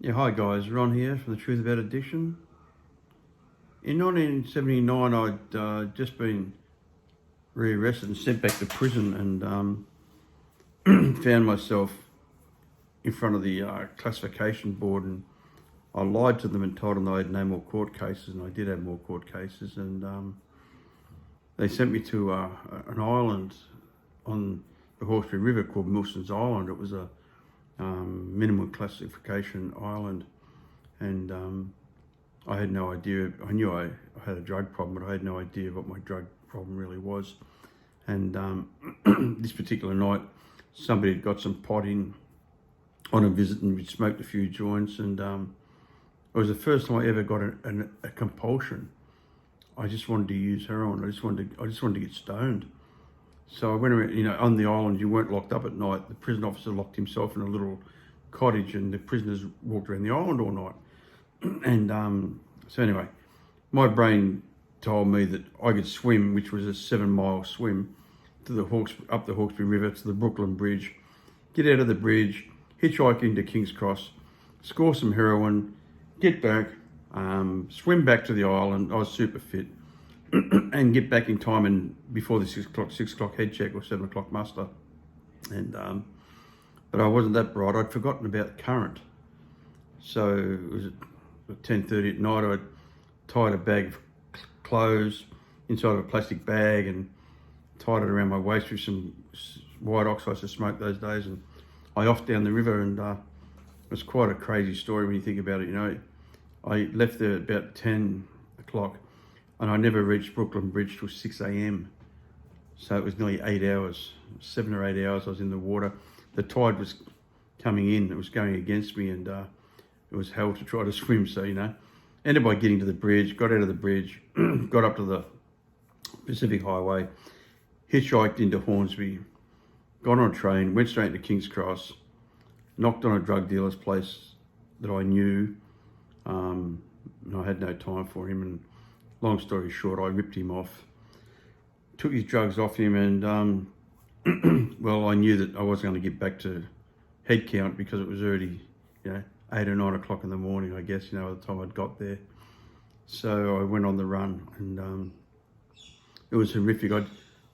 Yeah, hi guys, Ron here from The Truth About Addiction. In 1979, I'd just been rearrested and sent back to prison and found myself in front of the classification board, and I lied to them and told them I had no more court cases, and I did have more court cases, and they sent me to an island on the Hawkesbury River called Milson's Island. It was a minimum classification island, and I had no idea. I knew I had a drug problem, but I had no idea what my drug problem really was. And this particular night, somebody had got some pot in on a visit, and we'd smoked a few joints, and it was the first time I ever got a compulsion. I just wanted to use heroin. I just wanted to get stoned. So I went around, on the island, you weren't locked up at night. The prison officer locked himself in a little cottage, and the prisoners walked around the island all night. And so anyway, my brain told me that I could swim, which was a 7-mile swim, to up the Hawkesbury River to the Brooklyn Bridge, get out of the bridge, hitchhike into King's Cross, score some heroin, get back, swim back to the island. I was super fit. And get back in time and before the 6 o'clock head check or 7 o'clock muster. And but I wasn't that bright. I'd forgotten about the current. So it was at 10:30 at night. I'd tied a bag of clothes inside of a plastic bag and tied it around my waist with some white ox I used to smoke those days, and I offed down the river. And it was quite a crazy story when you think about it. I left there about 10 o'clock. And I never reached Brooklyn Bridge till 6 a.m. So it was nearly 8 hours, 7 or 8 hours I was in the water. The tide was coming in, it was going against me, and it was hell to try to swim. So, ended by getting to the bridge, got out of the bridge, got up to the Pacific Highway, hitchhiked into Hornsby, got on a train, went straight to King's Cross, knocked on a drug dealer's place that I knew, and I had no time for him. And long story short, I ripped him off, took his drugs off him, and well, I knew that I wasn't going to get back to head count because it was already, 8 or 9 o'clock in the morning, I guess, by the time I'd got there. So I went on the run, and it was horrific.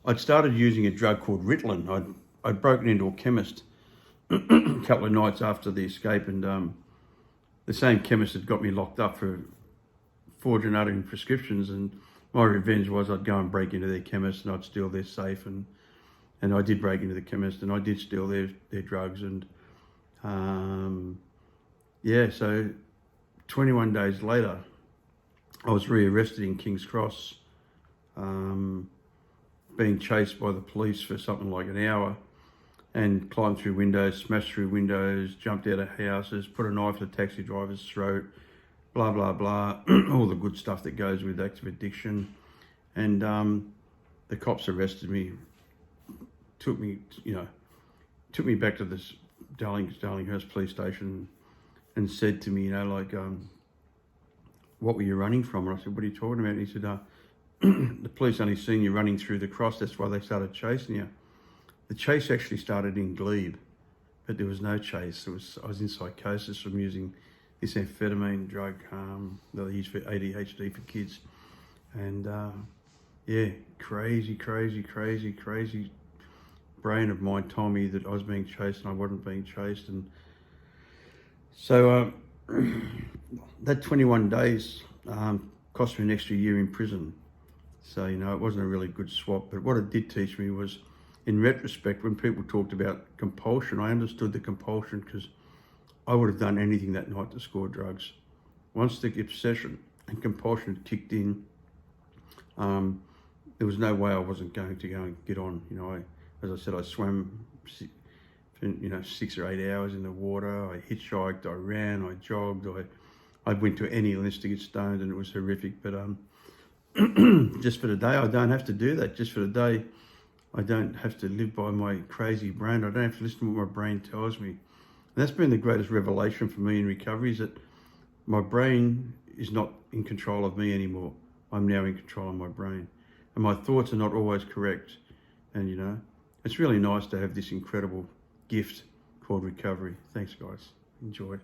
I'd started using a drug called Ritalin. I'd broken into a chemist a couple of nights after the escape, and the same chemist had got me locked up for forging and uttering prescriptions, and my revenge was I'd go and break into their chemist and I'd steal their safe, and I did break into the chemist and I did steal their drugs, and so 21 days later I was rearrested in King's Cross, being chased by the police for something like an hour, and climbed through windows, smashed through windows, jumped out of houses, put a knife in the taxi driver's throat, blah, blah, blah, all the good stuff that goes with active addiction. And the cops arrested me, took me back to this Darlinghurst police station and said to me, what were you running from? And I said, what are you talking about? And he said, the police only seen you running through the cross, that's why they started chasing you. The chase actually started in Glebe, but there was no chase. I was in psychosis from using this amphetamine drug that they use for ADHD for kids. And crazy brain of mine told me that I was being chased and I wasn't being chased. And so that 21 days cost me an extra year in prison. So, it wasn't a really good swap. But what it did teach me was, in retrospect, when people talked about compulsion, I understood the compulsion because I would have done anything that night to score drugs. Once the obsession and compulsion kicked in, there was no way I wasn't going to go and get on. As I said, I swam, 6 or 8 hours in the water. I hitchhiked, I ran, I jogged, I went to any lengths to get stoned, and it was horrific. But just for the day, I don't have to do that. Just for the day, I don't have to live by my crazy brain. I don't have to listen to what my brain tells me. And that's been the greatest revelation for me in recovery, is that my brain is not in control of me anymore. I'm now in control of my brain. And my thoughts are not always correct. And, it's really nice to have this incredible gift called recovery. Thanks, guys. Enjoy.